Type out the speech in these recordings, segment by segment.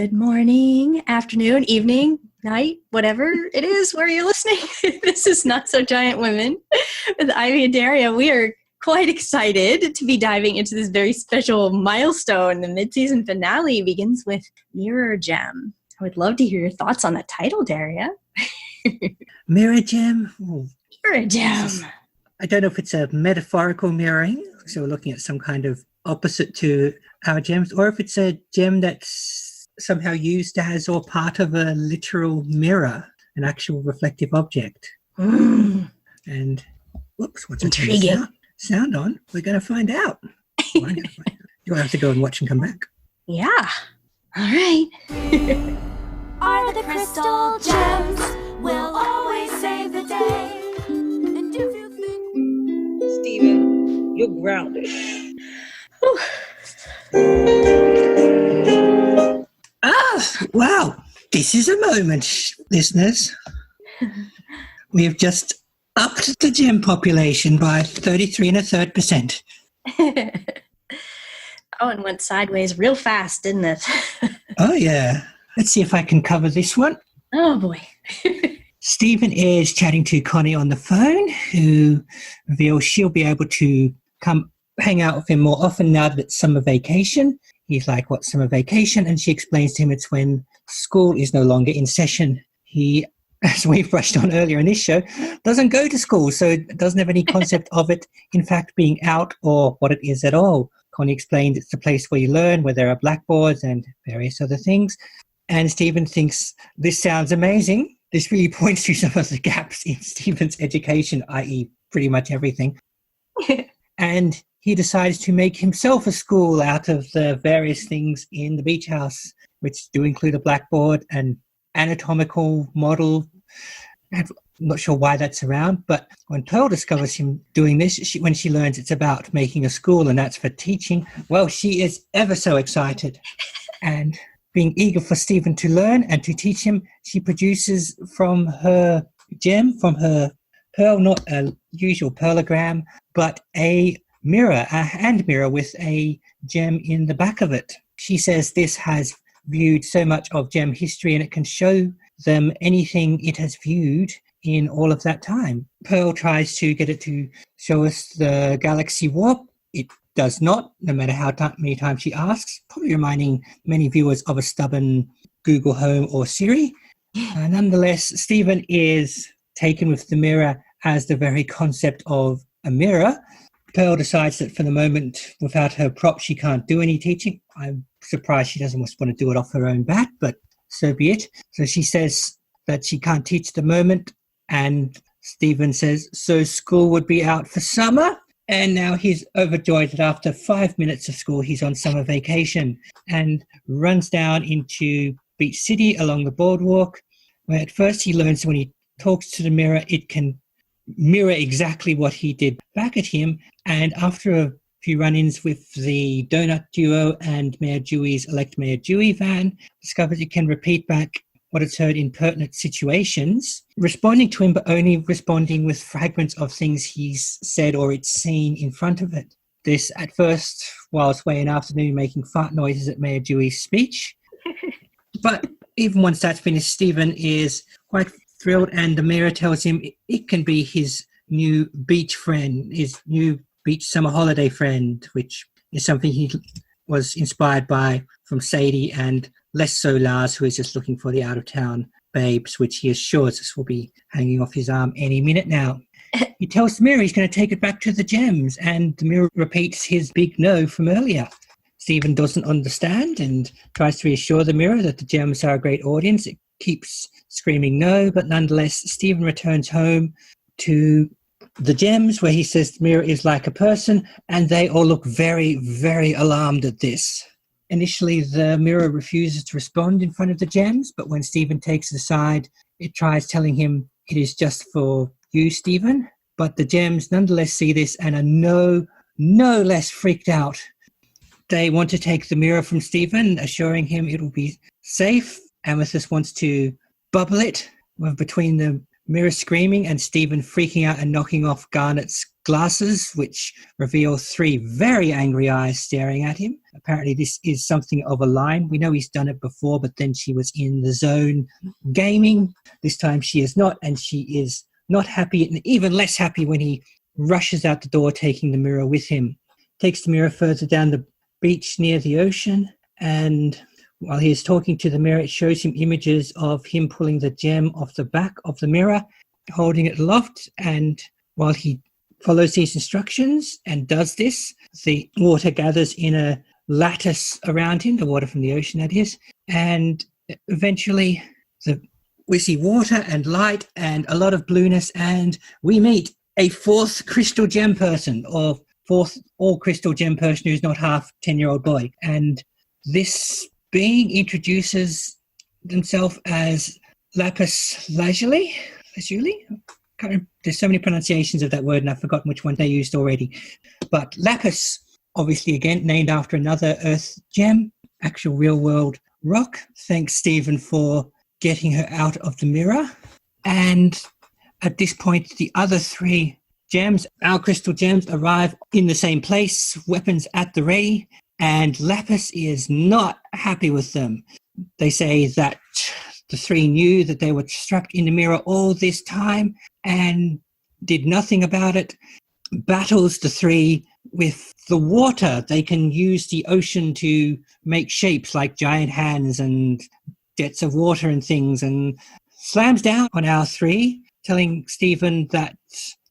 Good morning, afternoon, evening, night, whatever it is where you're listening. This is Not So Giant Women with Ivy and Daria. We are quite excited to be diving into this very special milestone. The mid-season finale begins with Mirror Gem. I would love to hear your thoughts on that title, Daria. Mirror Gem? Ooh. Mirror Gem. I don't know if it's a metaphorical mirroring, so we're looking at some kind of opposite to our gems, or if it's a gem that's somehow used as or part of a literal mirror, an actual reflective object. And whoops, what's intriguing sound on? We're going to find out. You'll have to go and watch and come back. Yeah. All right. Are the crystal gems will always save the day. And if you think, Stephen, you're grounded. Wow. This is a moment, listeners. We have just upped the gem population by 33.33%. Oh, and went sideways real fast, didn't it? Oh, yeah. Let's see if I can cover this one. Oh, boy. Stephen is chatting to Connie on the phone, who reveals she'll be able to come hang out with him more often now that it's summer vacation. He's like, what's summer vacation? And she explains to him it's when school is no longer in session. He, as we brushed on earlier in this show, doesn't go to school, so doesn't have any concept of it, in fact, being out or what it is at all. Connie explained it's the place where you learn, where there are blackboards and various other things. And Stephen thinks this sounds amazing. This really points to some of the gaps in Stephen's education, i.e. pretty much everything. And he decides to make himself a school out of the various things in the beach house, which do include a blackboard, an anatomical model. I'm not sure why that's around, but when Pearl discovers him doing this, when she learns it's about making a school and that's for teaching, well, she is ever so excited. And being eager for Stephen to learn and to teach him, she produces from her gem, from her pearl, not a usual pearlogram, but a mirror, a hand mirror with a gem in the back of it. She says this has viewed so much of gem history and it can show them anything it has viewed in all of that time. Pearl tries to get it to show us the galaxy warp. It does not, no matter how many times she asks, probably reminding many viewers of a stubborn Google Home or Siri. Nonetheless, Stephen is taken with the mirror as the very concept of a mirror. Pearl decides that for the moment, without her prop, she can't do any teaching. I'm surprised she doesn't want to do it off her own bat, but so be it. So she says that she can't teach at the moment, and Stephen says, so school would be out for summer? And now he's overjoyed that after 5 minutes of school, he's on summer vacation and runs down into Beach City along the boardwalk, where at first he learns when he talks to the mirror, it can mirror exactly what he did back at him. And after a few run-ins with the Donut Duo and Mayor Dewey's Elect Mayor Dewey van, discovers it can repeat back what it's heard in pertinent situations, responding to him, but only responding with fragments of things he's said or it's seen in front of it. This, at first, while it's way in the afternoon, making fart noises at Mayor Dewey's speech. But even once that's finished, Stephen is quite thrilled, and the mirror tells him it can be his new beach friend, his new beach summer holiday friend, which is something he was inspired by from Sadie, and less so Lars, who is just looking for the out-of-town babes, which he assures us will be hanging off his arm any minute now. He tells the mirror he's going to take it back to the gems, and the mirror repeats his big no from earlier. Stephen doesn't understand and tries to reassure the mirror that the gems are a great audience. It keeps screaming no, but nonetheless, Stephen returns home to the gems, where he says the mirror is like a person, and they all look very, very alarmed at this. Initially, the mirror refuses to respond in front of the gems, but when Stephen takes it aside, it tries telling him it is just for you, Stephen. But the gems nonetheless see this and are no less freaked out. They want to take the mirror from Stephen, assuring him it will be safe. Amethyst wants to bubble it between the Mirror screaming and Stephen freaking out and knocking off Garnet's glasses, which reveal 3 very angry eyes staring at him. Apparently this is something of a line. We know he's done it before, but then she was in the zone gaming. This time she is not, and she is not happy, and even less happy when he rushes out the door taking the mirror with him. Takes the mirror further down the beach near the ocean, and while he is talking to the mirror, it shows him images of him pulling the gem off the back of the mirror, holding it aloft, and while he follows these instructions and does this, the water gathers in a lattice around him, the water from the ocean that is, and eventually we see water and light and a lot of blueness, and we meet a 4th crystal gem person, or 4th all crystal gem person who's not half 10-year-old boy. And this being introduces themselves as Lapis Lazuli. There's so many pronunciations of that word and I've forgotten which one they used already. But Lapis, obviously again named after another Earth gem, actual real world rock. Thanks Stephen for getting her out of the mirror. And at this point, the other 3 gems, our crystal gems, arrive in the same place, weapons at the ready, and Lapis is not happy with them. They say that the 3 knew that they were trapped in the mirror all this time and did nothing about it. Battles the 3 with the water. They can use the ocean to make shapes like giant hands and jets of water and things, and slams down on our 3, telling Stephen that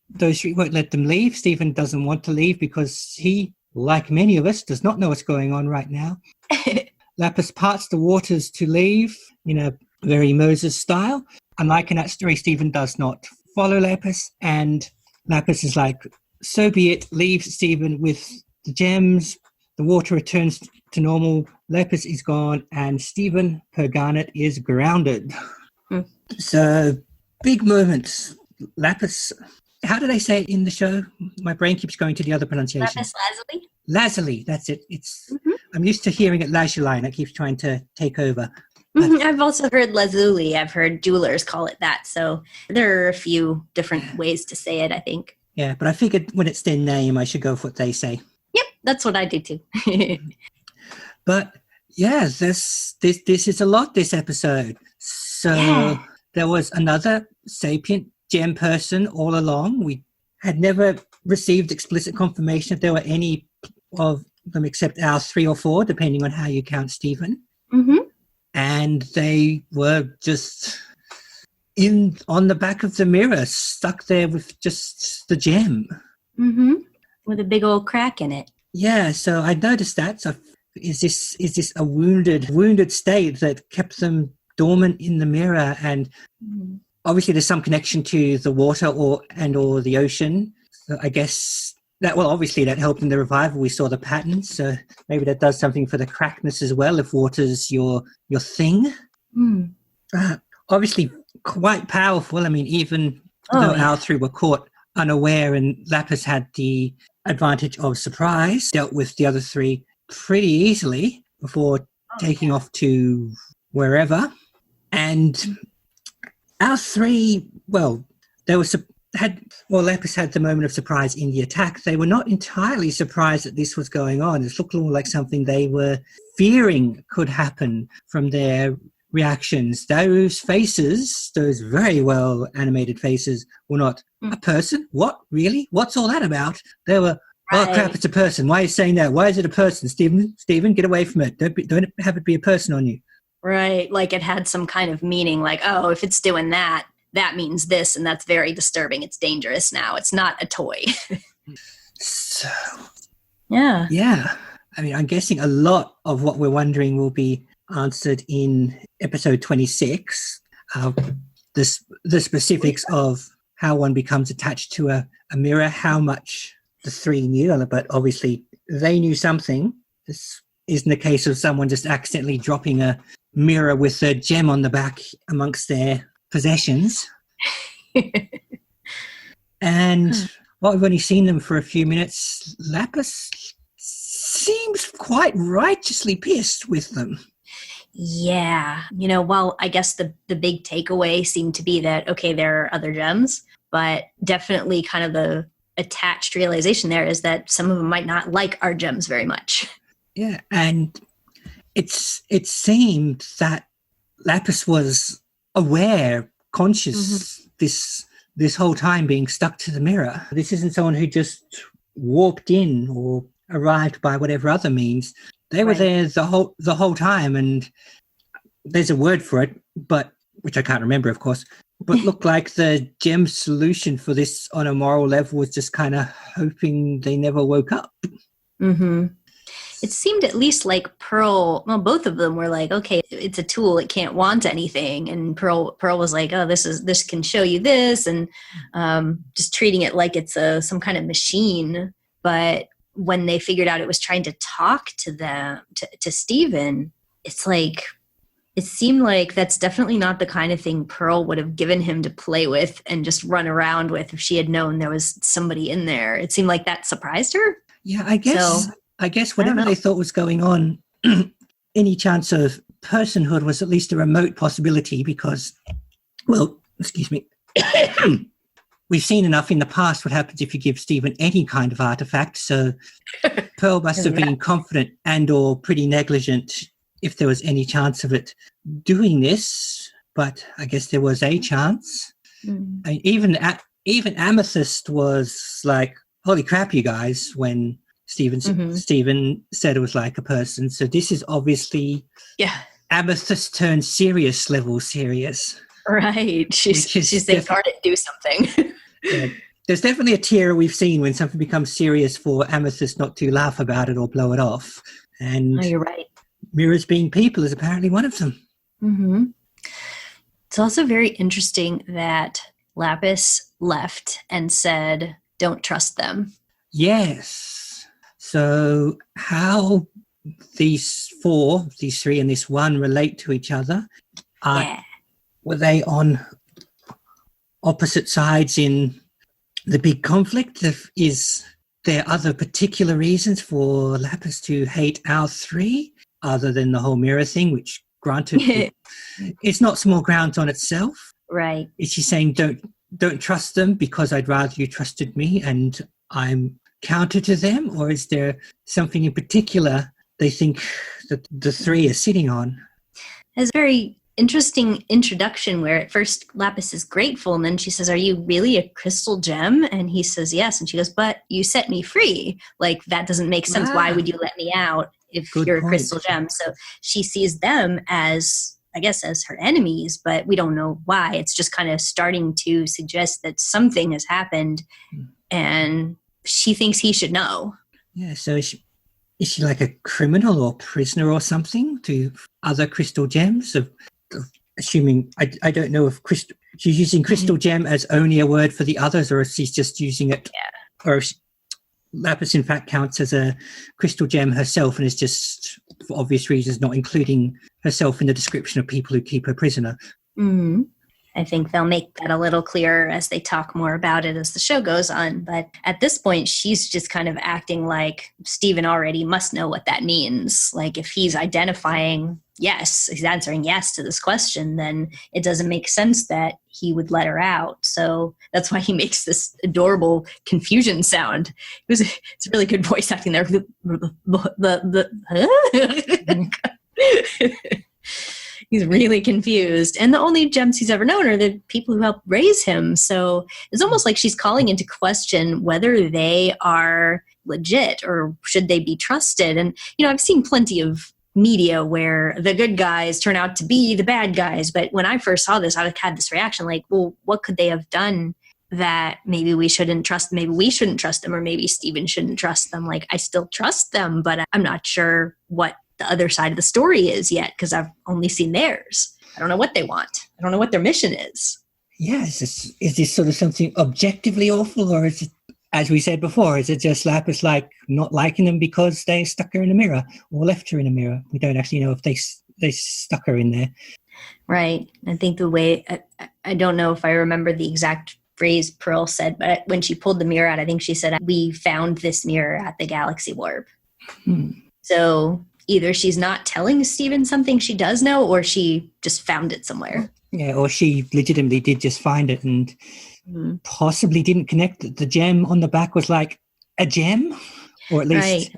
those 3 won't let them leave. Stephen doesn't want to leave because he, like many of us, does not know what's going on right now. Lapis parts the waters to leave in a very Moses style. Unlike in that story, Stephen does not follow Lapis, and Lapis is like, so be it, leaves Stephen with the gems. The water returns to normal. Lapis is gone, and Stephen, per Garnet, is grounded. So, big moments. Lapis, how do they say it in the show? My brain keeps going to the other pronunciation. Lapis Lazuli? Lazuli, that's it. I'm used to hearing it lazuli, and it keeps trying to take over. I've also heard lazuli. I've heard jewelers call it that. So there are a few different ways to say it, I think. Yeah, but I figured when it's their name, I should go for what they say. Yep, that's what I do too. But yeah, this is a lot this episode. So There was another sapient gem person all along. We had never received explicit confirmation if there were any of them except our 3 or 4, depending on how you count Stephen. Mm-hmm. And they were just on the back of the mirror, stuck there with just the gem. Mm-hmm. With a big old crack in it. Yeah, so I noticed that. So is this a wounded state that kept them dormant in the mirror? And obviously there's some connection to the water or the ocean. So I guess that, well, obviously that helped in the revival. We saw the patterns, so maybe that does something for the crackness as well if water's your thing. Obviously quite powerful. I mean, even though our 3 were caught unaware and Lapis had the advantage of surprise, dealt with the other 3 pretty easily before taking off to wherever. And our 3, Lapis had the moment of surprise in the attack. They were not entirely surprised that this was going on. It looked more like something they were fearing could happen from their reactions. Those faces, those very well animated faces, were not a person. What? Really? What's all that about? They were, oh crap, it's a person. Why are you saying that? Why is it a person? Stephen, get away from it. Don't have it be a person on you. Right, like it had some kind of meaning, like, oh, if it's doing that, that means this, and that's very disturbing. It's dangerous now. It's not a toy. So, yeah. I mean, I'm guessing a lot of what we're wondering will be answered in episode 26. The specifics of how one becomes attached to a mirror, how much the 3 knew, but obviously they knew something. This isn't a case of someone just accidentally dropping a mirror with a gem on the back amongst their possessions. And while we've only seen them for a few minutes, Lapis seems quite righteously pissed with them. Yeah. Well, I guess the big takeaway seemed to be that, okay, there are other gems, but definitely kind of the attached realization there is that some of them might not like our gems very much. Yeah, and it seemed that Lapis was aware, conscious, this whole time being stuck to the mirror. This isn't someone who just walked in or arrived by whatever other means. They were there the whole time, and there's a word for it, but which I can't remember, of course. But looked like the gem solution for this on a moral level was just kind of hoping they never woke up. Mm-hmm. It seemed at least like Pearl, well, both of them were like, okay, it's a tool, it can't want anything. And Pearl was like, oh, this can show you this, and just treating it like it's some kind of machine. But when they figured out it was trying to talk to them, to Stephen, it's like, it seemed like that's definitely not the kind of thing Pearl would have given him to play with and just run around with if she had known there was somebody in there. It seemed like that surprised her. Yeah, I guess whatever they thought was going on, any chance of personhood was at least a remote possibility because, well, excuse me, we've seen enough in the past what happens if you give Stephen any kind of artifact. So Pearl must have been confident and or pretty negligent if there was any chance of it doing this. But I guess there was a chance. Mm. I mean, even Amethyst was like, holy crap, you guys, when Stephen said it was like a person. So this is obviously Amethyst turned serious level serious. Right. She's saying, "Guard it, do something." Yeah. There's definitely a tier we've seen when something becomes serious for Amethyst not to laugh about it or blow it off. And you're right. Mirrors being people is apparently one of them. Mm-hmm. It's also very interesting that Lapis left and said, "Don't trust them." Yes. So how these three and this one relate to each other? Were they on opposite sides in the big conflict? Is there other particular reasons for Lapis to hate our three other than the whole mirror thing, which granted it's not small grounds on itself? Right. Is she saying don't trust them because I'd rather you trusted me and I'm counter to them? Or is there something in particular they think that the three are sitting on? It's a very interesting introduction where at first Lapis is grateful and then she says, "Are you really a crystal gem?" And he says, "Yes." And she goes, "But you set me free. Like, that doesn't make sense. Why would you let me out if you're a crystal gem?" So she sees them as, I guess, as her enemies, but we don't know why. It's just kind of starting to suggest that something has happened and she thinks he should know. Yeah, so is she like a criminal or prisoner or something to other crystal gems? Assuming, I don't know if she's using crystal gem as only a word for the others, or if she's just using it, or if Lapis in fact counts as a crystal gem herself and is just, for obvious reasons, not including herself in the description of people who keep her prisoner. Mm-hmm. I think they'll make that a little clearer as they talk more about it as the show goes on. But at this point, she's just kind of acting like Stephen already must know what that means. Like, if he's identifying yes, he's answering yes to this question, then it doesn't make sense that he would let her out. So that's why he makes this adorable confusion sound. It's a really good voice acting there. He's really confused. And the only gems he's ever known are the people who helped raise him. So it's almost like she's calling into question whether they are legit or should they be trusted. And, I've seen plenty of media where the good guys turn out to be the bad guys. But when I first saw this, I had this reaction like, well, what could they have done that maybe we shouldn't trust? Maybe we shouldn't trust them, or maybe Stephen shouldn't trust them. Like, I still trust them, but I'm not sure what the other side of the story is yet because I've only seen theirs. I don't know what they want. I don't know what their mission is. Yeah, is this sort of something objectively awful, or is it, as we said before, is it just Lapis like not liking them because they stuck her in a mirror or left her in a mirror? We don't actually know if they stuck her in there. Right. I think the way, I don't know if I remember the exact phrase Pearl said, but when she pulled the mirror out, I think she said, "We found this mirror at the Galaxy Warp." So either she's not telling Stephen something she does know, or she just found it somewhere. Yeah, or she legitimately did just find it and possibly didn't connect that the gem on the back was like a gem, or at least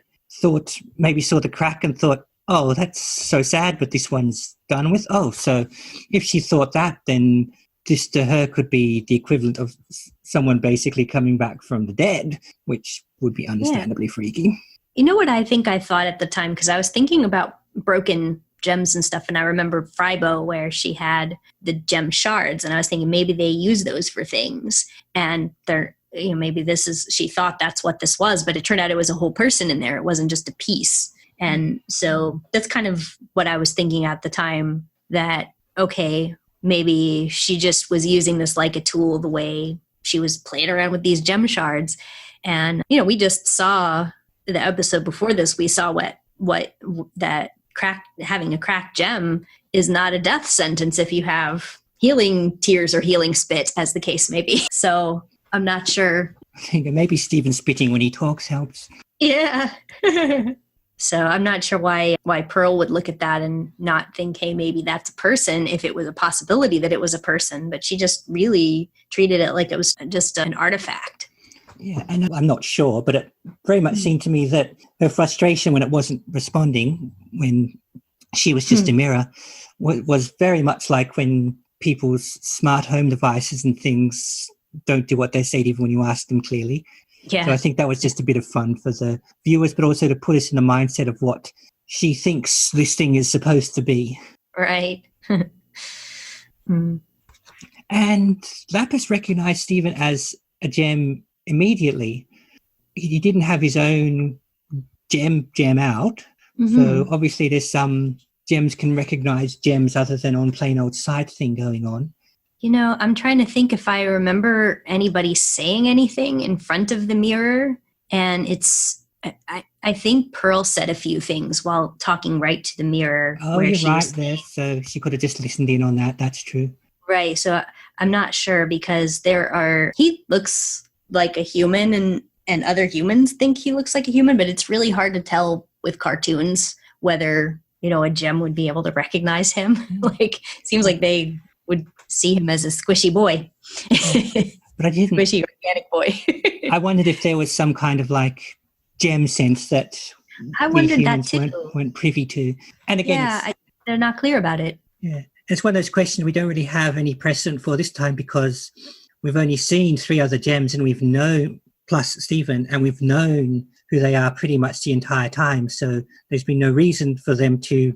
maybe saw the crack and thought, oh, that's so sad, but this one's done with. Oh, so if she thought that, then this to her could be the equivalent of someone basically coming back from the dead, which would be understandably freaky. You know what I think I thought at the time? Because I was thinking about broken gems and stuff, and I remember Fribo where she had the gem shards, and I was thinking maybe they use those for things, and they're, you know, maybe she thought that's what this was, but it turned out it was a whole person in there. It wasn't just a piece. And so that's kind of what I was thinking at the time, that, okay, maybe she just was using this like a tool, the way she was playing around with these gem shards. And, you know, we just saw the episode before this, we saw what that having a cracked gem is not a death sentence if you have healing tears or healing spit, as the case may be. So I'm not sure. I think maybe Stephen spitting when he talks helps. Yeah. So I'm not sure why Pearl would look at that and not think, hey, maybe that's a person, if it was a possibility that it was a person. But she just really treated it like it was just an artifact. Yeah, and I'm not sure, but it very much seemed to me that her frustration when it wasn't responding, when she was just a mirror, was very much like when people's smart home devices and things don't do what they say even when you ask them clearly. Yeah. So I think that was just a bit of fun for the viewers, but also to put us in the mindset of what she thinks this thing is supposed to be. Right. And Lapis recognized Stephen as a gem immediately. He didn't have his own gem out. So obviously there's some gems can recognize gems other than on plain old sight thing going on. You know, I'm trying to think if I remember anybody saying anything in front of the mirror. And I think Pearl said a few things while talking right to the mirror. Oh, you're right there. So she could have just listened in on that. That's true. Right. So I'm not sure, because he looks like a human and other humans think he looks like a human, but it's really hard to tell with cartoons whether, you know, a gem would be able to recognize him. Like, seems like they would see him as a squishy boy. But I didn't. Squishy organic boy. I wondered if there was some kind of like gem sense that I wondered that too. Weren't privy to. And again, they're not clear about it. Yeah, it's one of those questions we don't really have any precedent for this time, because we've only seen 3 other gems, and we've known, plus Stephen, and we've known who they are pretty much the entire time. So there's been no reason for them to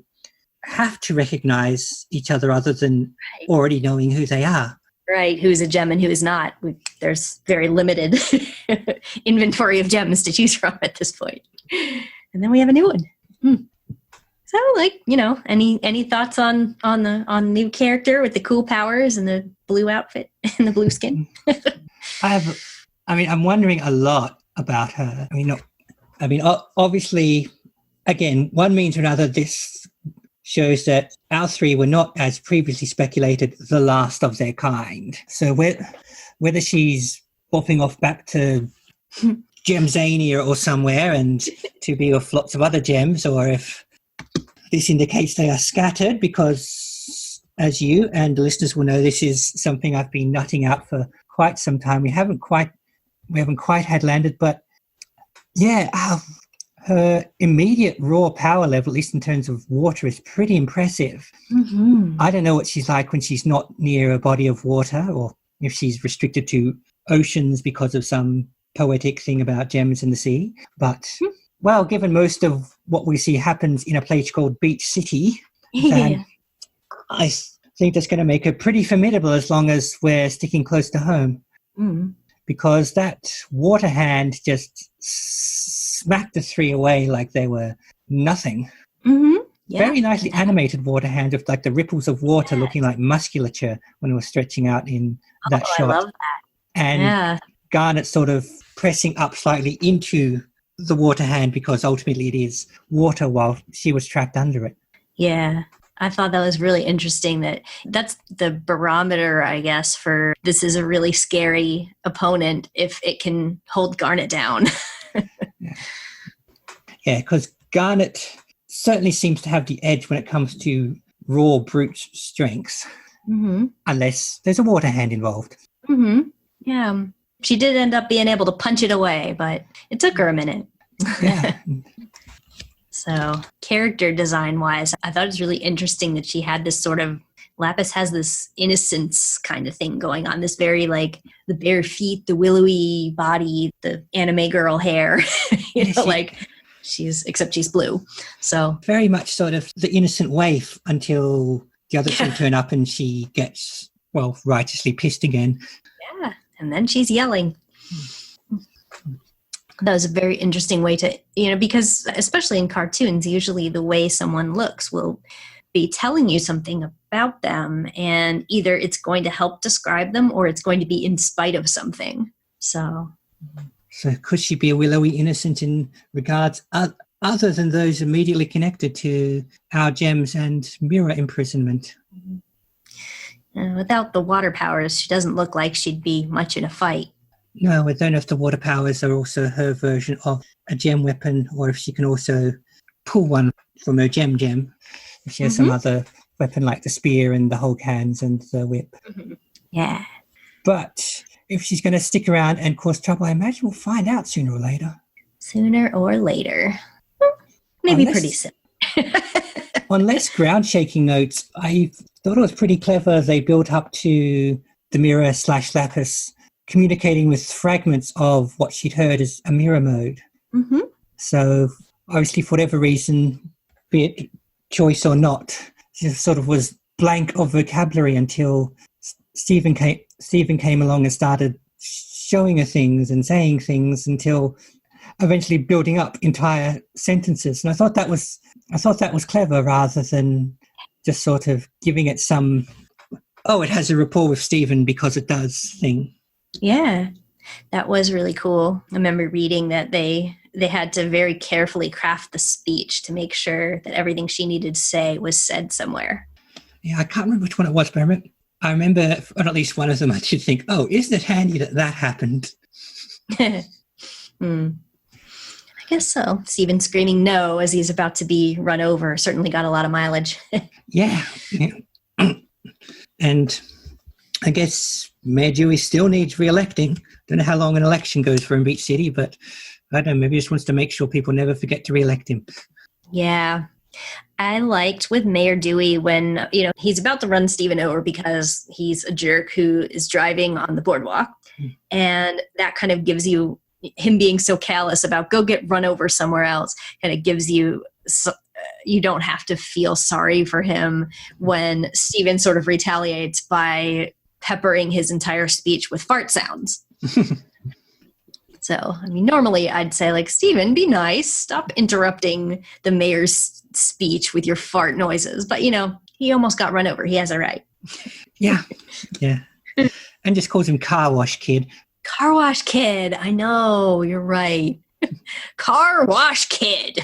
have to recognize each other other than already knowing who they are. Right, who's a gem and who is not. There's very limited inventory of gems to choose from at this point. And then we have a new one. So, like, you know, any thoughts on the new character with the cool powers and the blue outfit and the blue skin? I'm wondering a lot about her. Obviously, again, one means or another, this shows that our 3 were not, as previously speculated, the last of their kind. So whether she's bopping off back to Gemzania or somewhere and to be with lots of other gems, or if this indicates they are scattered, because as you and the listeners will know, this is something I've been nutting out for quite some time. We haven't quite had landed, but yeah, her immediate raw power level, at least in terms of water, is pretty impressive. I don't know what she's like when she's not near a body of water, or if she's restricted to oceans because of some poetic thing about gems in the sea. But, well, given most of what we see happens in a place called Beach City, then I think that's going to make her pretty formidable as long as we're sticking close to home. Because that water hand just smacked the 3 away like they were nothing. Very nicely animated water hand with like the ripples of water looking like musculature when it was stretching out in that shot. I love that. And Garnet sort of pressing up slightly into the water hand, because ultimately it is water while she was trapped under it. Yeah. I thought that was really interesting. That's the barometer, I guess, for this is a really scary opponent if it can hold Garnet down. Yeah, because Garnet certainly seems to have the edge when it comes to raw brute strengths, unless there's a water hand involved. Yeah. She did end up being able to punch it away, but it took her a minute. Yeah. So character design-wise, I thought it was really interesting that she had this sort of, Lapis has this innocence kind of thing going on, this very like the bare feet, the willowy body, the anime girl hair, except she's blue. So very much sort of the innocent waif until the other two turn up and she gets, well, righteously pissed again. Yeah, and then she's yelling. That was a very interesting way to, because especially in cartoons, usually the way someone looks will be telling you something about them, and either it's going to help describe them or it's going to be in spite of something. So could she be a willowy innocent in regards other than those immediately connected to our gems and mirror imprisonment? Without the water powers, she doesn't look like she'd be much in a fight. No, I don't know if the water powers are also her version of a gem weapon, or if she can also pull one from her gem. If she has some other weapon like the spear and the Hulk hands and the whip. Yeah. But if she's going to stick around and cause trouble, I imagine we'll find out sooner or later. Sooner or later. Maybe pretty soon. On less ground-shaking notes, I thought it was pretty clever they built up to the mirror/Lapis communicating with fragments of what she'd heard as a mirror mode. So obviously, for whatever reason, be it choice or not, she sort of was blank of vocabulary until Stephen came along and started showing her things and saying things until eventually building up entire sentences. And I thought that was clever, rather than just sort of giving it some, it has a rapport with Stephen because it does thing. Yeah, that was really cool. I remember reading that they had to very carefully craft the speech to make sure that everything she needed to say was said somewhere. Yeah, I can't remember which one it was, but I remember on at least one of them I did think, isn't it handy that happened? I guess so. Stephen screaming no as he's about to be run over certainly got a lot of mileage. Yeah. And I guess Mayor Dewey still needs re-electing. Don't know how long an election goes for in Beach City, but I don't know, maybe he just wants to make sure people never forget to re-elect him. Yeah. I liked with Mayor Dewey when, he's about to run Stephen over because he's a jerk who is driving on the boardwalk. And that kind of gives you, him being so callous about go get run over somewhere else, kind of gives you, you don't have to feel sorry for him when Stephen sort of retaliates by peppering his entire speech with fart sounds. So, normally I'd say, like, Stephen, be nice. Stop interrupting the mayor's speech with your fart noises. But, he almost got run over. He has a right. Yeah. And just calls him Car Wash Kid. Car Wash Kid. I know. You're right. Car Wash Kid.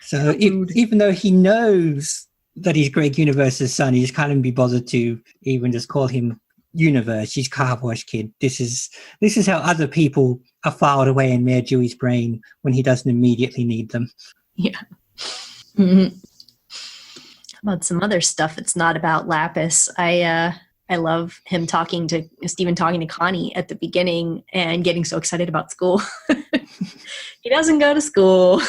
So even though he knows that he's Greg Universe's son, he just can't even be bothered to even just call him Universe. He's Car Wash Kid. This is how other people are filed away in Mayor Dewey's brain when he doesn't immediately need them. Yeah. How about some other stuff that's not about Lapis? I love him Stephen talking to Connie at the beginning and getting so excited about school. He doesn't go to school.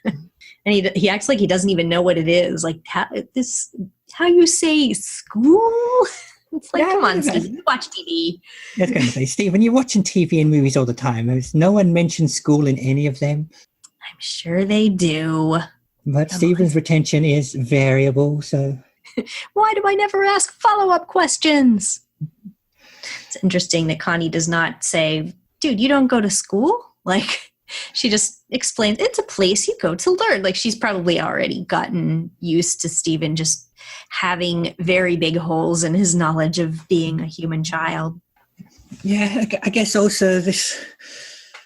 And he acts like he doesn't even know what it is. Like, how you say school? It's like, come on, Steve, you watch TV. I was going to say, Stephen, you're watching TV and movies all the time. No one mentions school in any of them. I'm sure they do. But Stephen's retention is variable, so... Why do I never ask follow-up questions? It's interesting that Connie does not say, dude, you don't go to school? Like, she just explains, it's a place you go to learn. Like, she's probably already gotten used to Stephen just having very big holes in his knowledge of being a human child. Yeah, I guess also this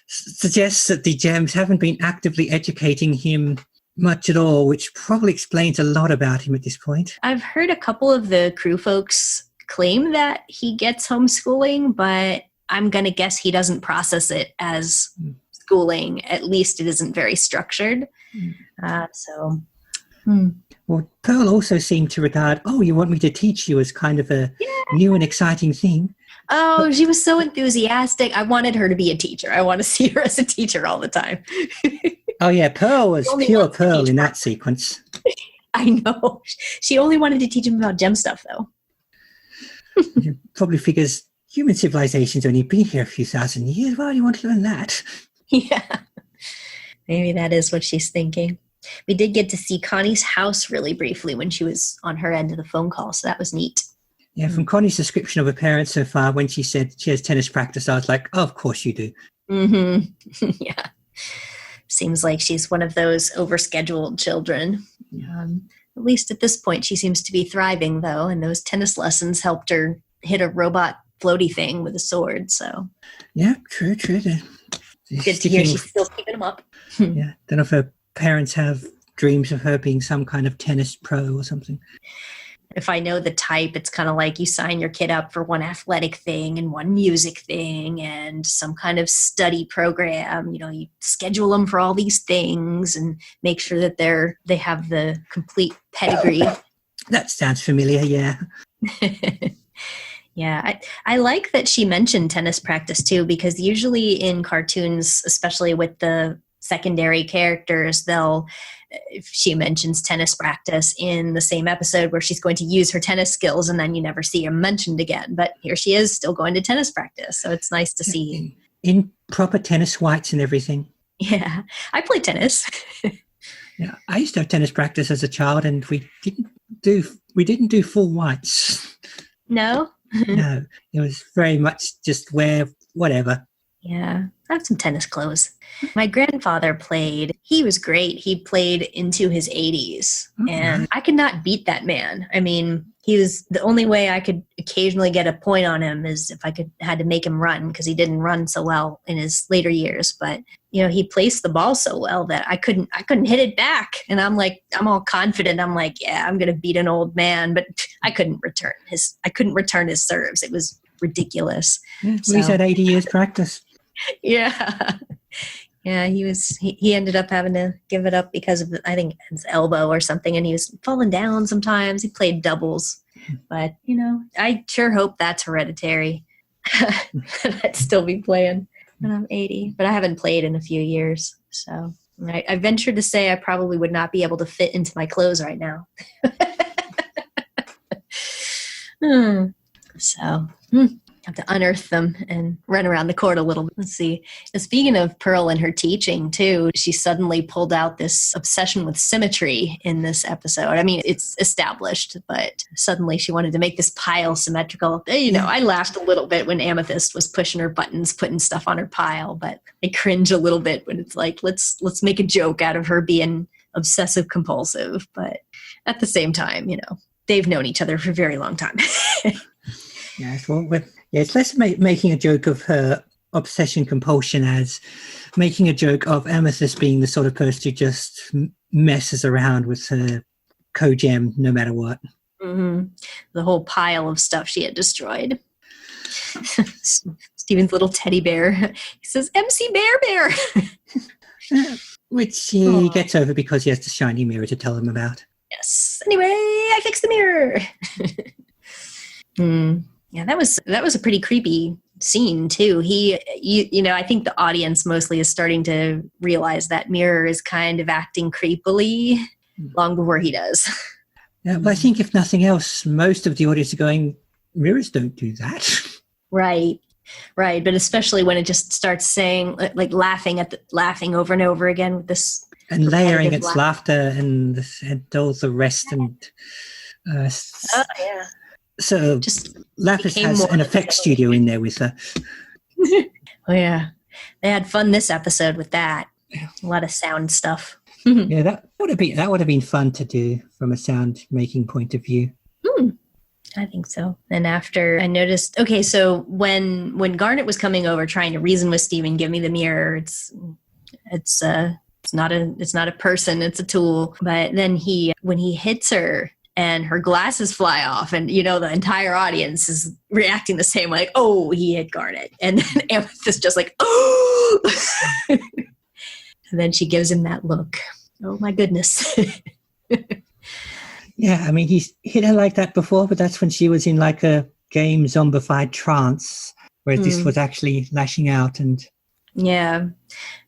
suggests that the gems haven't been actively educating him much at all, which probably explains a lot about him at this point. I've heard a couple of the crew folks claim that he gets homeschooling, but I'm going to guess he doesn't process it as schooling, at least it isn't very structured. Well, Pearl also seemed to regard, you want me to teach you as kind of a new and exciting thing. Oh, she was so enthusiastic. I wanted her to be a teacher. I want to see her as a teacher all the time. Oh, yeah, Pearl was pure Pearl in that sequence. I know. She only wanted to teach him about gem stuff, though. Probably figures human civilization's only been here a few thousand years. Why do you want to learn that? Yeah. Maybe that is what she's thinking. We did get to see Connie's house really briefly when she was on her end of the phone call, so that was neat. Yeah, from Connie's description of her parents so far, when she said she has tennis practice, I was like, oh, of course you do. Mm-hmm. Yeah. Seems like she's one of those overscheduled children. At least at this point, she seems to be thriving, though, and those tennis lessons helped her hit a robot floaty thing with a sword, so. Yeah, true. Good to hear she's still keeping them up. Yeah, don't know if her parents have dreams of her being some kind of tennis pro or something. If I know the type, it's kind of like you sign your kid up for one athletic thing and one music thing and some kind of study program. You schedule them for all these things and make sure that they have the complete pedigree. That sounds familiar, yeah. Yeah, I like that she mentioned tennis practice too, because usually in cartoons, especially with the secondary characters, if she mentions tennis practice in the same episode where she's going to use her tennis skills, and then you never see her mentioned again. But here she is still going to tennis practice. So it's nice to see. In proper tennis whites and everything. Yeah, I play tennis. Yeah, I used to have tennis practice as a child, and we didn't do full whites. No? No, it was very much just wear whatever. Yeah, I have some tennis clothes. My grandfather played. He was great. He played into his 80s, and I could not beat that man. I mean, he was the only way I could occasionally get a point on him is if I had to make him run, because he didn't run so well in his later years. But he placed the ball so well that I couldn't hit it back. And I'm all confident. I'm like, yeah, I'm gonna beat an old man, but I couldn't return his serves. It was ridiculous. Yeah, he's had 80 years practice. Yeah. Yeah, he ended up having to give it up because of, I think, his elbow or something, and he was falling down sometimes. He played doubles. But, I sure hope that's hereditary. I'd still be playing when I'm 80. But I haven't played in a few years. So I venture to say I probably would not be able to fit into my clothes right now. So, have to unearth them and run around the court a little bit. Let's see. Speaking of Pearl and her teaching, too, she suddenly pulled out this obsession with symmetry in this episode. I mean, it's established, but suddenly she wanted to make this pile symmetrical. I laughed a little bit when Amethyst was pushing her buttons, putting stuff on her pile, but I cringe a little bit when it's like, let's make a joke out of her being obsessive compulsive. But at the same time, they've known each other for a very long time. Yes, well, it's less making a joke of her obsession compulsion as making a joke of Amethyst being the sort of person who just messes around with her co-gem no matter what. Mm-hmm. The whole pile of stuff she had destroyed. Steven's little teddy bear. He says, MC Bear. Which he gets over because he has the shiny mirror to tell him about. Yes. Anyway, I fixed the mirror. Yeah, that was a pretty creepy scene too. I think the audience mostly is starting to realize that Mirror is kind of acting creepily long before he does. Yeah, but I think if nothing else, most of the audience are going, mirrors don't do that. Right. But especially when it just starts saying, like laughing over and over again with this. And layering its laughter and all the rest. And yeah. So just Lapis has an effects studio in there with her. Oh, yeah. They had fun this episode with that. A lot of sound stuff. Yeah, that would have been fun to do from a sound making point of view. I think so. And after I noticed, okay, so when Garnet was coming over trying to reason with Steven, give me the mirror, it's not a person, it's a tool. But then when he hits her and her glasses fly off, and the entire audience is reacting the same, like, oh, he hit Garnet. And then Amethyst just like, oh. And then she gives him that look. Oh my goodness. Yeah, I mean, he's hit her like that before, but that's when she was in like a game zombified trance, whereas this was actually lashing out. And yeah,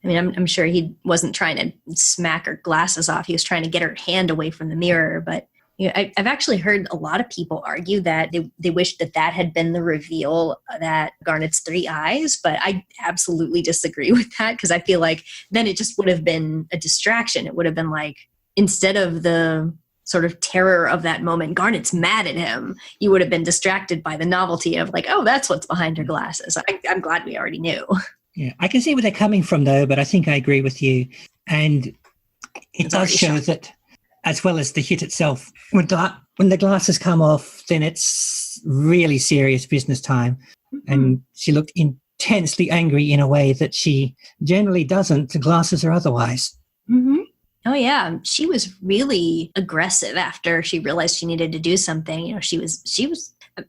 I mean, I'm sure he wasn't trying to smack her glasses off. He was trying to get her hand away from the mirror. But I've actually heard a lot of people argue that they wish that had been the reveal that Garnet's 3 eyes. But I absolutely disagree with that, because I feel like then it just would have been a distraction. It would have been like, instead of the sort of terror of that moment, Garnet's mad at him, you would have been distracted by the novelty of like, oh, that's what's behind her glasses. I'm glad we already knew. Yeah, I can see where they're coming from, though, but I think I agree with you. And it does show that, as well as the hit itself, when the glasses come off, then it's really serious business time. Mm-hmm. And she looked intensely angry in a way that she generally doesn't, the glasses or otherwise. Mm-hmm. Oh, yeah. She was really aggressive after she realized she needed to do something. She was,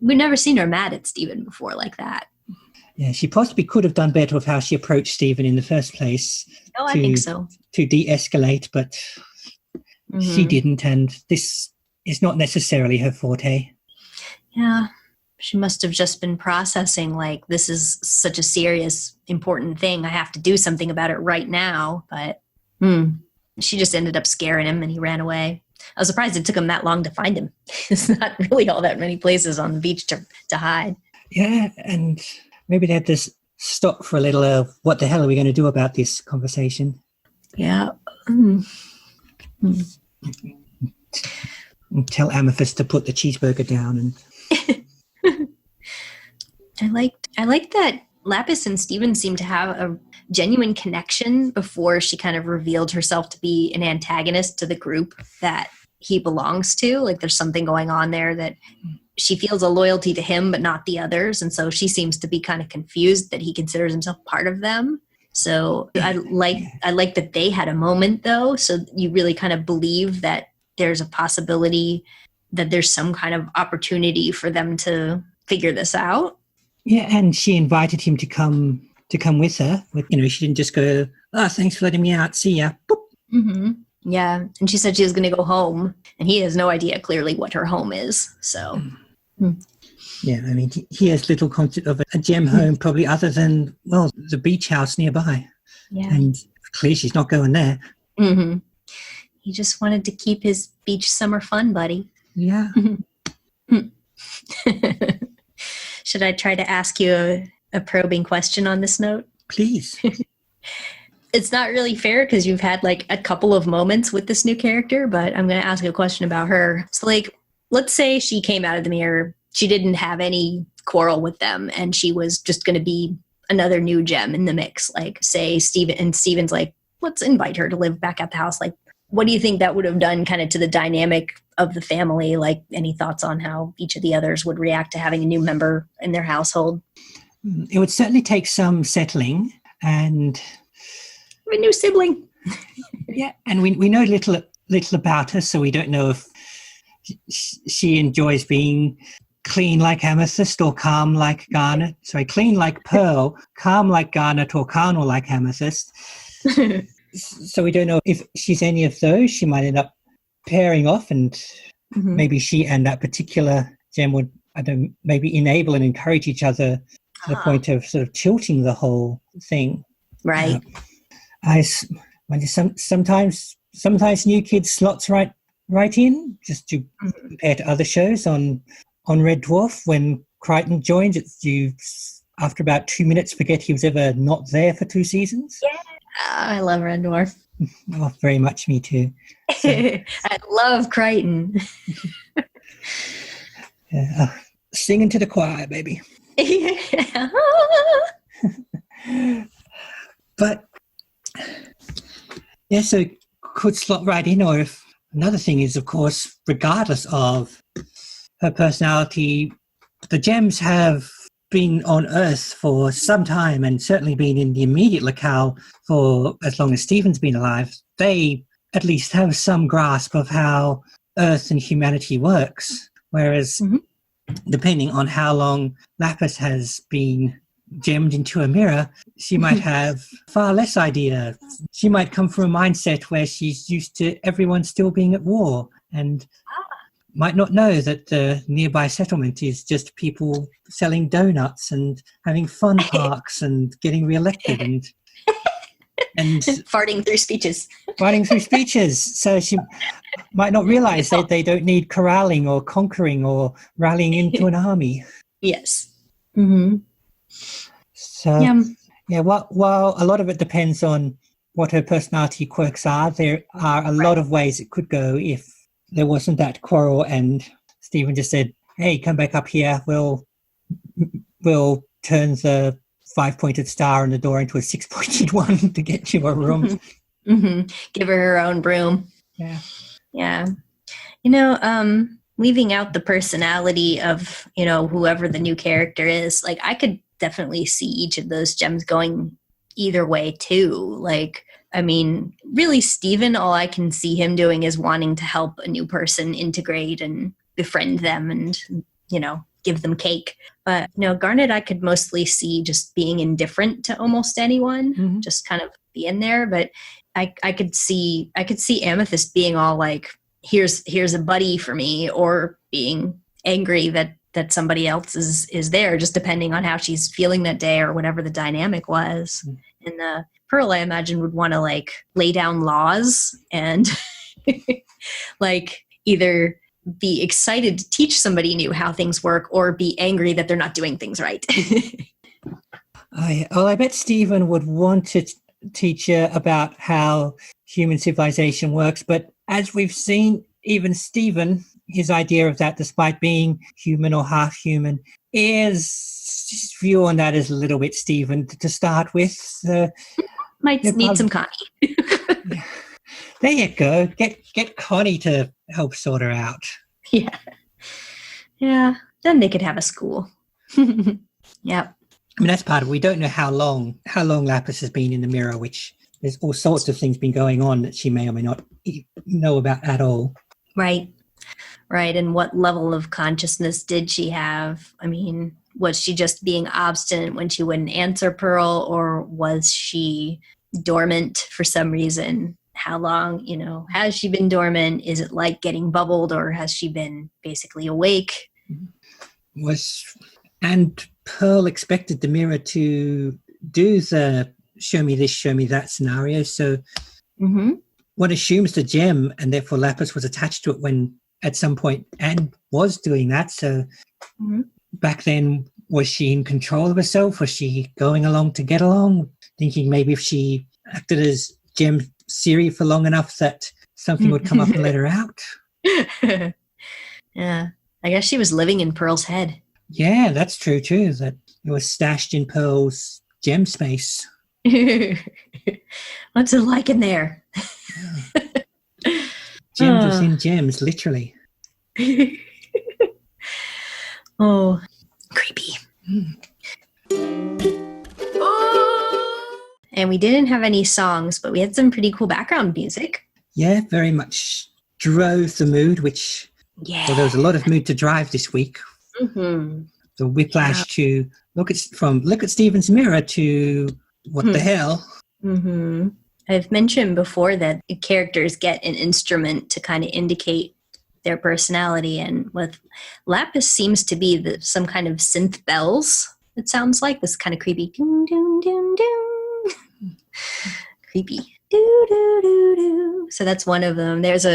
we've never seen her mad at Stephen before like that. Yeah, she possibly could have done better with how she approached Stephen in the first place. Oh, I think so. To de-escalate, but she didn't, and this is not necessarily her forte. Yeah. She must have just been processing, like, this is such a serious, important thing. I have to do something about it right now. But she just ended up scaring him, and he ran away. I was surprised it took him that long to find him. It's not really all that many places on the beach to hide. Yeah, and maybe they had to stop for a little. What the hell are we going to do about this conversation? Yeah. Tell Amethyst to put the cheeseburger down. And I like that Lapis and Stephen seem to have a genuine connection before she kind of revealed herself to be an antagonist to the group that he belongs to. Like, there's something going on there that she feels a loyalty to him, but not the others. And so she seems to be kind of confused that he considers himself part of them. So I like that they had a moment, though. So you really kind of believe that there's a possibility that there's some kind of opportunity for them to figure this out. Yeah, and she invited him to come with her. She didn't just go, "Oh, thanks for letting me out. See ya." Boop. Mm-hmm. Yeah, and she said she was going to go home, and he has no idea clearly what her home is. So, yeah, I mean, he has little concept of a gem home, probably other than, well, the beach house nearby. Yeah, and clearly she's not going there. Mm-hmm. He just wanted to keep his beach summer fun, buddy. Yeah. Should I try to ask you a probing question on this note? Please. It's not really fair because you've had like a couple of moments with this new character, but I'm going to ask you a question about her. So, like, let's say she came out of the mirror. She didn't have any quarrel with them, and she was just going to be another new gem in the mix. Like, say Steven's like, let's invite her to live back at the house. Like, what do you think that would have done kind of to the dynamic of the family? Like, any thoughts on how each of the others would react to having a new member in their household? It would certainly take some settling, and a new sibling. Yeah, and we know little about her, so we don't know if she enjoys being clean like Amethyst or calm like Garnet. Sorry, clean like Pearl, calm like Garnet, or carnal like Amethyst. So we don't know if she's any of those. She might end up pairing off, and maybe she and that particular gem would, maybe enable and encourage each other to the point of sort of tilting the whole thing. Right. Sometimes new kids slots right in, just to compare to other shows on Red Dwarf. When Crichton joins, you after about 2 minutes forget he was ever not there for 2 seasons. Yeah, I love Red Dwarf. Oh, very much, me too. So, I love Crichton. Yeah, singing to the choir, baby. But yeah, so could slot right in. Or if another thing is, of course, regardless of her personality, the gems have been on Earth for some time, and certainly been in the immediate locale for as long as Stephen's been alive. They at least have some grasp of how Earth and humanity works. Whereas depending on how long Lapis has been gemmed into a mirror, she might have far less idea. She might come from a mindset where she's used to everyone still being at war and might not know that the nearby settlement is just people selling donuts and having fun parks and getting reelected and farting through speeches. So she might not realize that they don't need corralling or conquering or rallying into an army. Yes. So, while a lot of it depends on what her personality quirks are, there are a lot of ways it could go if there wasn't that quarrel and Stephen just said, hey, come back up here. We'll turn the 5-pointed star on the door into a 6-pointed one to get you a room. Give her own broom. Yeah. Leaving out the personality of, whoever the new character is, like I could definitely see each of those gems going either way too. Like, I mean, really Stephen, all I can see him doing is wanting to help a new person integrate and befriend them and, give them cake. But, Garnet, I could mostly see just being indifferent to almost anyone, just kind of being there. But I could see Amethyst being all like, here's a buddy for me, or being angry that somebody else is there, just depending on how she's feeling that day or whatever the dynamic was. And Pearl, I imagine, would want to like lay down laws and like either be excited to teach somebody new how things work or be angry that they're not doing things right. I bet Stephen would want to teach her about how human civilization works, but as we've seen, even Stephen, his idea of that, despite being human or half human, his view on that is a little bit Stephen to start with. Might need some Connie. There you go. Get Connie to help sort her out. Yeah. Then they could have a school. Yep. I mean, that's part of it. We don't know how long Lapis has been in the mirror, which there's all sorts of things been going on that she may or may not know about at all. Right. And what level of consciousness did she have? I mean, was she just being obstinate when she wouldn't answer Pearl, or was she dormant for some reason? How long, has she been dormant? Is it like getting bubbled, or has she been basically awake? And Pearl expected the mirror to do the show me this, show me that scenario. So one assumes the gem, and therefore Lapis was attached to it when at some point and was doing that. So back then, was she in control of herself? Was she going along to get along? Thinking maybe if she acted as Gem Siri for long enough that something would come up and let her out. Yeah. I guess she was living in Pearl's head. Yeah, that's true too. That it was stashed in Pearl's gem space. What's it like in there? Gems within gems, literally. Oh, creepy. And we didn't have any songs, but we had some pretty cool background music. Yeah, very much drove the mood, which well, there was a lot of mood to drive this week. The whiplash to look at Stephen's mirror to what the hell. I've mentioned before that characters get an instrument to kind of indicate their personality, and with Lapis seems to be some kind of synth bells. It sounds like this kind of creepy doom doom doom doom, creepy doo doo doo doo. So that's one of them. There's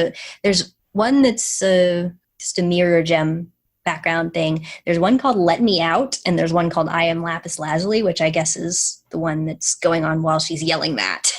one that's just a mirror gem background thing. There's one called Let Me Out, and there's one called I Am Lapis Lazuli, which I guess is the one that's going on while she's yelling that.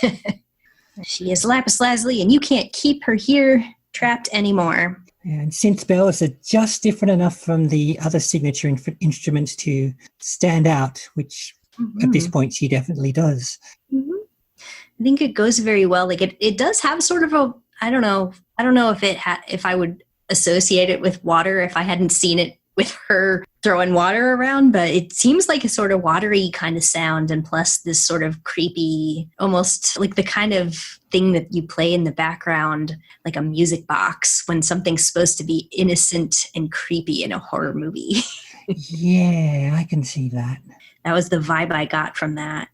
She is Lapis Lazuli, and you can't keep her here trapped anymore. And synth bells are just different enough from the other signature instruments to stand out, which at this point she definitely does. I think it goes very well. Like it does have sort of a, I don't know if I would associate it with water if I hadn't seen it with her throwing water around, but it seems like a sort of watery kind of sound, and plus this sort of creepy, almost like the kind of thing that you play in the background, like a music box, when something's supposed to be innocent and creepy in a horror movie. Yeah, I can see that. That was the vibe I got from that.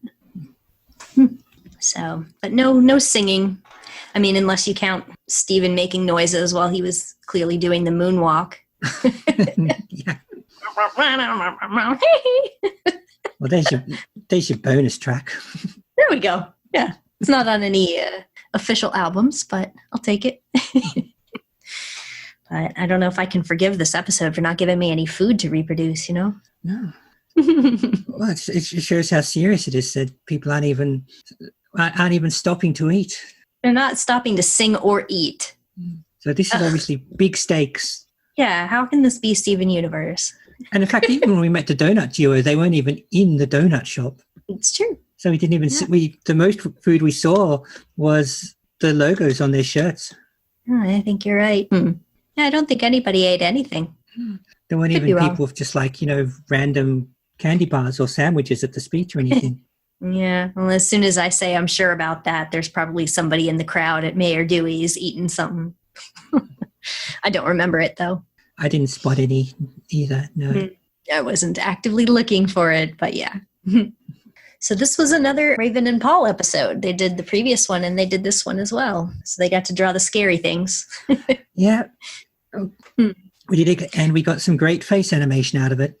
So, but no singing. I mean, unless you count Stephen making noises while he was clearly doing the moonwalk. Yeah. Well, there's your bonus track. There we go. Yeah. It's not on any official albums, but I'll take it. But I don't know if I can forgive this episode for not giving me any food to reproduce, No. Well, it shows how serious it is that people aren't even stopping to eat. They're not stopping to sing or eat. So this is obviously big stakes. Yeah, how can this be Steven Universe? And in fact, even when we met the donut duo, they weren't even in the donut shop. It's true. So we didn't even see, the most food we saw was the logos on their shirts. Oh, I think you're right. Yeah, I don't think anybody ate anything. There weren't even people with just random candy bars or sandwiches at the speech or anything. Yeah, well, as soon as I say I'm sure about that, there's probably somebody in the crowd at Mayor Dewey's eating something. I don't remember it, though. I didn't spot any either, no. I wasn't actively looking for it, but yeah. So this was another Raven and Paul episode. They did the previous one, and they did this one as well. So they got to draw the scary things. Yeah. We did it, and we got some great face animation out of it.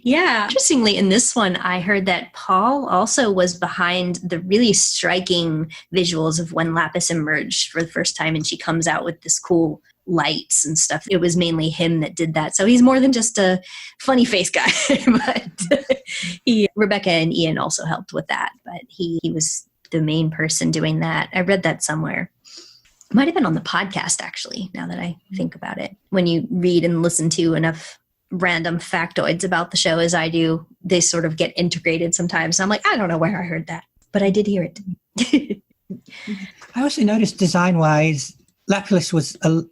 Yeah. Interestingly, in this one, I heard that Paul also was behind the really striking visuals of when Lapis emerged for the first time and she comes out with this cool lights and stuff. It was mainly him that did that. So he's more than just a funny face guy. But Rebecca and Ian also helped with that. But he was the main person doing that. I read that somewhere. It might have been on the podcast, actually, now that I think about it. When you read and listen to enough random factoids about the show as I do, they sort of get integrated sometimes. I'm like, I don't know where I heard that, but I did hear it. I also noticed design-wise, Lapis was a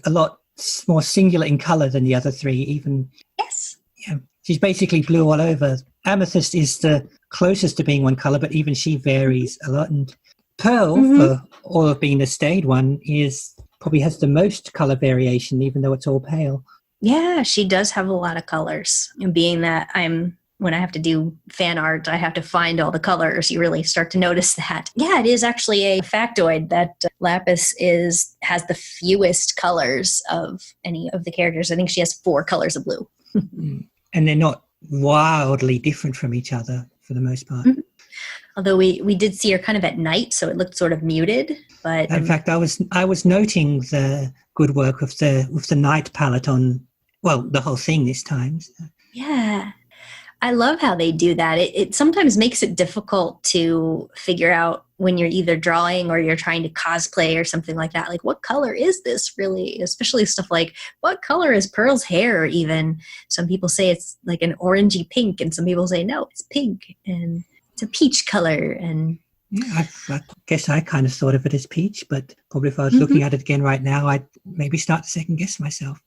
lot more singular in color than the other three, even. Yes. Yeah, she's basically blue all over. Amethyst is the closest to being one color, but even she varies a lot. And Pearl, for all of being the staid one, probably has the most color variation, even though it's all pale. Yeah, she does have a lot of colors. And being that when I have to do fan art, I have to find all the colors. You really start to notice that. Yeah, it is actually a factoid that Lapis has the fewest colors of any of the characters. I think she has 4 colors of blue. And they're not wildly different from each other for the most part. Although we did see her kind of at night, so it looked sort of muted. But in fact, I was noting the good work with the night palette on, well, the whole thing this time. So. Yeah, I love how they do that. It sometimes makes it difficult to figure out when you're either drawing or you're trying to cosplay or something like that. Like, what color is this really? Especially stuff like, what color is Pearl's hair even? Some people say it's like an orangey pink, and some people say, no, it's pink. And it's a peach color. And yeah, I guess I kind of thought of it as peach, but probably if I was looking at it again right now, I'd maybe start to second guess myself.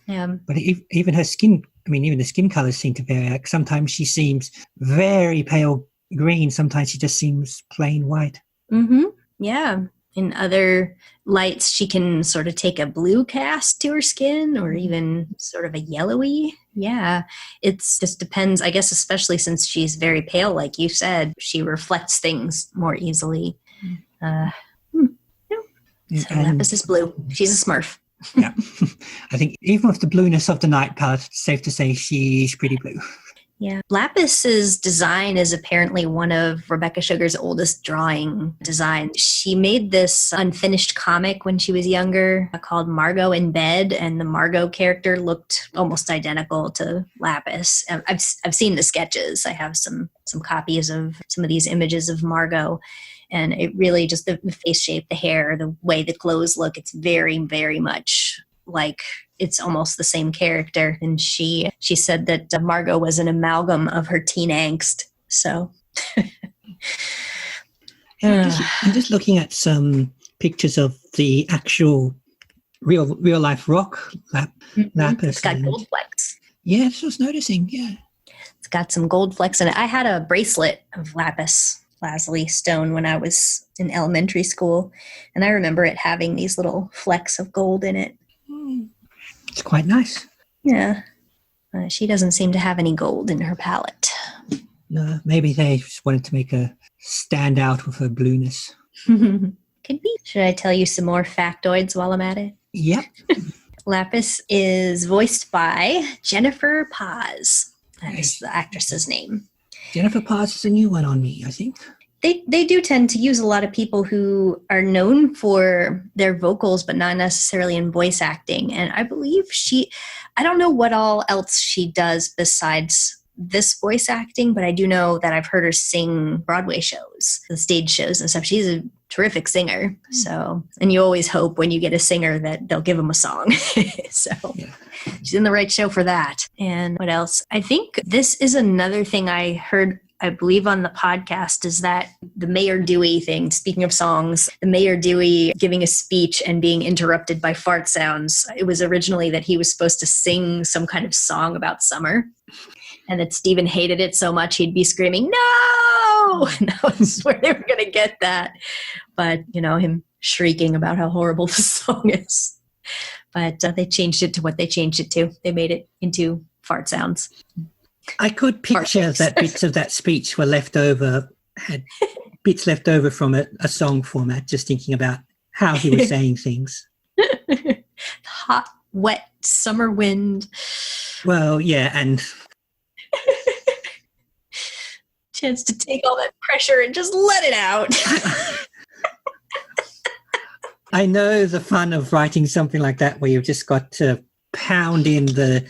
Yeah. But even her skin, even the skin colors seem to vary. Like sometimes she seems very pale green. Sometimes she just seems plain white. Yeah. In other lights, she can sort of take a blue cast to her skin or even sort of a yellowy. Yeah. It just depends, I guess, especially since she's very pale, like you said, she reflects things more easily. So Lapis is blue. She's a Smurf. Yeah. I think even with the blueness of the night palette, it's safe to say she's pretty blue. Yeah. Lapis's design is apparently one of Rebecca Sugar's oldest drawing designs. She made this unfinished comic when she was younger called Margot in Bed, and the Margot character looked almost identical to Lapis. I've seen the sketches. I have some copies of some of these images of Margot, and it really just the face shape, the hair, the way the clothes look, it's very, very much like it's almost the same character. And she said that Margot was an amalgam of her teen angst. So I'm just looking at some pictures of the actual real life rock lapis. It's got gold flecks. Yeah, that's what I was noticing. Yeah. It's got some gold flecks in it. I had a bracelet of Lapis Lazuli stone when I was in elementary school, and I remember it having these little flecks of gold in it. It's quite nice. Yeah. She doesn't seem to have any gold in her palette. No, maybe they just wanted to make her stand out with her blueness. Could be. Should I tell you some more factoids while I'm at it? Yep. Lapis is voiced by Jennifer Paz. That is the actress's name. Jennifer Paz is a new one on me, I think. They do tend to use a lot of people who are known for their vocals, but not necessarily in voice acting. And I believe I don't know what all else she does besides this voice acting, but I do know that I've heard her sing Broadway shows, the stage shows and stuff. She's a terrific singer. So, and you always hope when you get a singer that they'll give them a song. So yeah. She's in the right show for that. And what else? I think this is another thing I heard, I believe on the podcast, is that the Mayor Dewey thing, speaking of songs, the Mayor Dewey giving a speech and being interrupted by fart sounds. It was originally that he was supposed to sing some kind of song about summer. And that Stephen hated it so much he'd be screaming, "No!" And that was where they were going to get that. But, him shrieking about how horrible the song is. But they changed it to what they changed it to. They made it into fart sounds. I could picture that bits of that speech were left over, had bits left over from a song format, just thinking about how he was saying things. Hot, wet, summer wind. Well, yeah, and... Chance to take all that pressure and just let it out. I know the fun of writing something like that where you've just got to pound in the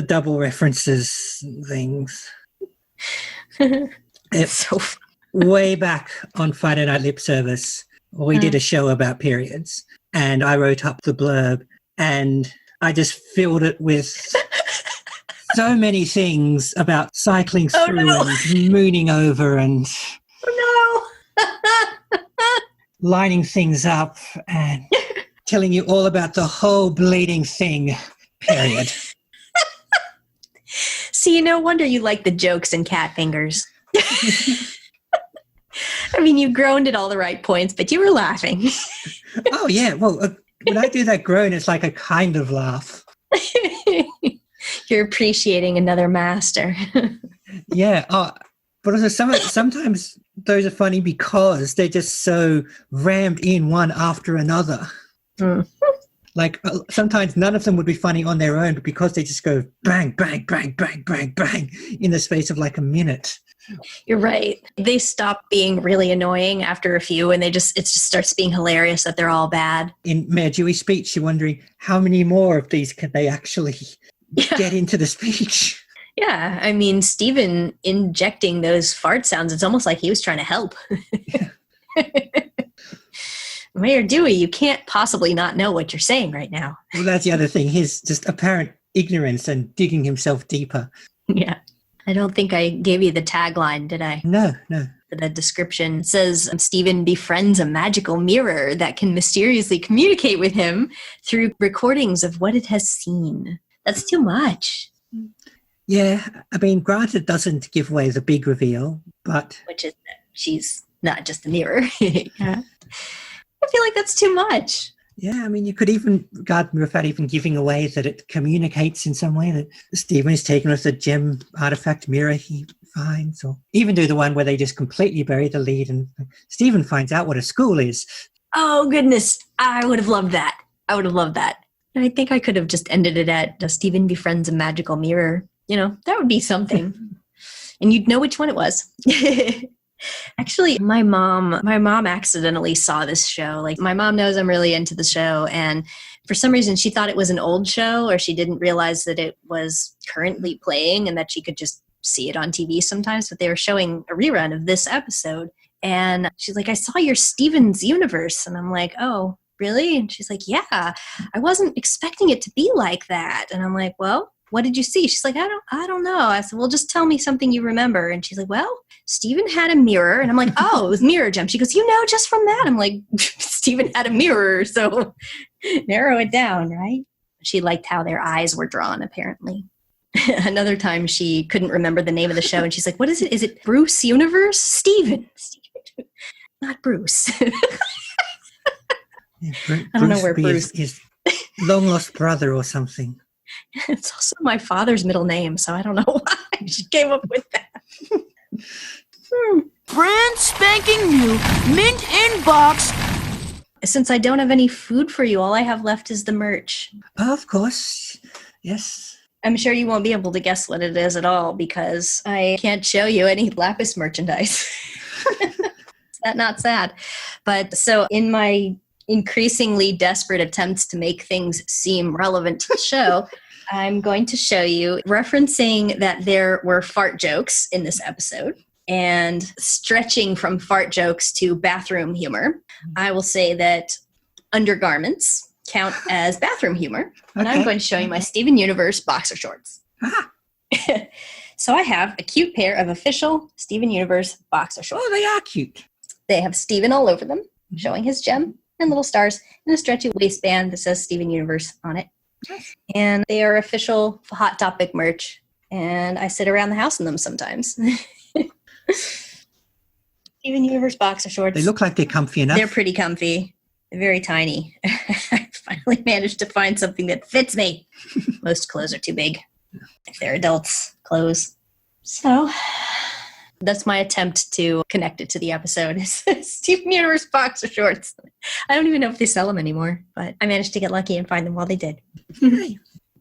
double references and things. It's so fun. Way back on Friday Night Lip Service, we did a show about periods, and I wrote up the blurb, and I just filled it with so many things about cycling through and mooning over and lining things up and telling you all about the whole bleeding thing, period. See, no wonder you like the jokes and cat fingers. I mean, you groaned at all the right points, but you were laughing. Oh, yeah. Well, when I do that groan, it's like a kind of laugh. You're appreciating another master. Yeah. But also sometimes those are funny because they're just so rammed in one after another. Mm. Like sometimes none of them would be funny on their own, but because they just go bang, bang, bang, bang, bang, bang in the space of like a minute. You're right. They stop being really annoying after a few, and it just starts being hilarious that they're all bad. In Mayor Dewey's speech, you're wondering how many more of these can they actually get into the speech? Yeah, I mean, Stephen injecting those fart sounds, it's almost like he was trying to help. Yeah. Mayor Dewey, you can't possibly not know what you're saying right now. Well, that's the other thing, his just apparent ignorance and digging himself deeper. Yeah. I don't think I gave you the tagline, did I? No. The description says Stephen befriends a magical mirror that can mysteriously communicate with him through recordings of what it has seen. That's too much. Yeah, I mean, granted, it doesn't give away the big reveal, but... Which is that she's not just a mirror. Yeah. I feel like that's too much. Yeah, I mean, you could even regard without even giving away that it communicates in some way that Stephen is taken with a gem artifact mirror he finds, or even do the one where they just completely bury the lead and Stephen finds out what a school is. Oh, goodness. I would have loved that. I think I could have just ended it at Stephen befriends a magical mirror. That would be something. And you'd know which one it was. Actually, my mom accidentally saw this show. Like, my mom knows I'm really into the show, and for some reason she thought it was an old show, or she didn't realize that it was currently playing and that she could just see it on TV sometimes, but they were showing a rerun of this episode. And she's like, "I saw your Steven's Universe." And I'm like, "Oh, really?" And she's like, "Yeah, I wasn't expecting it to be like that." And I'm like, "Well, what did you see? She's like, I don't know. I said, well, just tell me something you remember. And she's like, well, Stephen had a mirror. And I'm like, oh, it was mirror gem. She goes, just from that. I'm like, Stephen had a mirror. So narrow it down, right? She liked how their eyes were drawn, apparently. Another time she couldn't remember the name of the show. And she's like, what is it? Is it Bruce Universe? Steven, not Bruce. Yeah, I don't know where Bruce is. Long lost brother or something. It's also my father's middle name, so I don't know why she came up with that. Brand spanking new, mint in box. Since I don't have any food for you, all I have left is the merch. Oh, of course. Yes. I'm sure you won't be able to guess what it is at all because I can't show you any Lapis merchandise. Is that not sad? But so in my increasingly desperate attempts to make things seem relevant to the show, I'm going to show you, referencing that there were fart jokes in this episode and stretching from fart jokes to bathroom humor. I will say that undergarments count as bathroom humor. And I'm going to show you my Steven Universe boxer shorts. Ah. So I have a cute pair of official Steven Universe boxer shorts. Oh, they are cute. They have Steven all over them, showing his gem and little stars and a stretchy waistband that says Steven Universe on it. And they are official Hot Topic merch. And I sit around the house in them sometimes. Steven Universe boxer shorts. They look like they're comfy enough. They're pretty comfy. They're very tiny. I finally managed to find something that fits me. Most clothes are too big if they're adults' clothes. So that's my attempt to connect it to the episode. Steven Universe boxer shorts. I don't even know if they sell them anymore, but I managed to get lucky and find them while they did.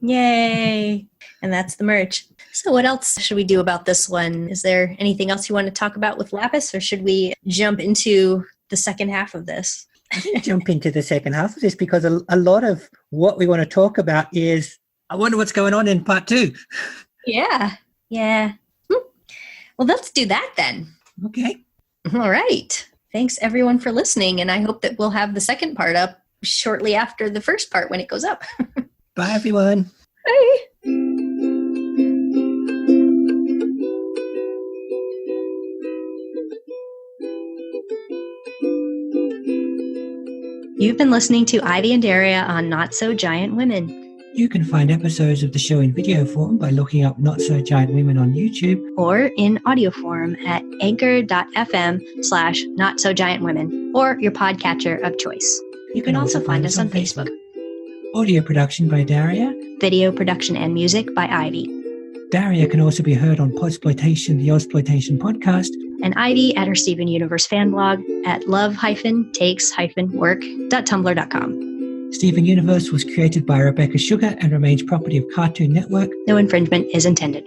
Yay! And that's the merch. So what else should we do about this one? Is there anything else you want to talk about with Lapis, or should we jump into the second half of this? Jump into the second half of this because a lot of what we want to talk about is, I wonder what's going on in part 2. Yeah. Well, let's do that then. Okay. All right. Thanks everyone for listening, and I hope that we'll have the second part up shortly after the first part when it goes up. Bye, everyone. Bye. You've been listening to Ivy and Daria on Not So Giant Women. You can find episodes of the show in video form by looking up Not So Giant Women on YouTube. Or in audio form at anchor.fm/Not So Giant Women, or your podcatcher of choice. You can also find us on Facebook. Audio production by Daria. Video production and music by Ivy. Daria can also be heard on Podsploitation, the Ozploitation podcast. And Ivy at her Steven Universe fan blog at love-takes-work.tumblr.com. Steven Universe was created by Rebecca Sugar and remains property of Cartoon Network. No infringement is intended.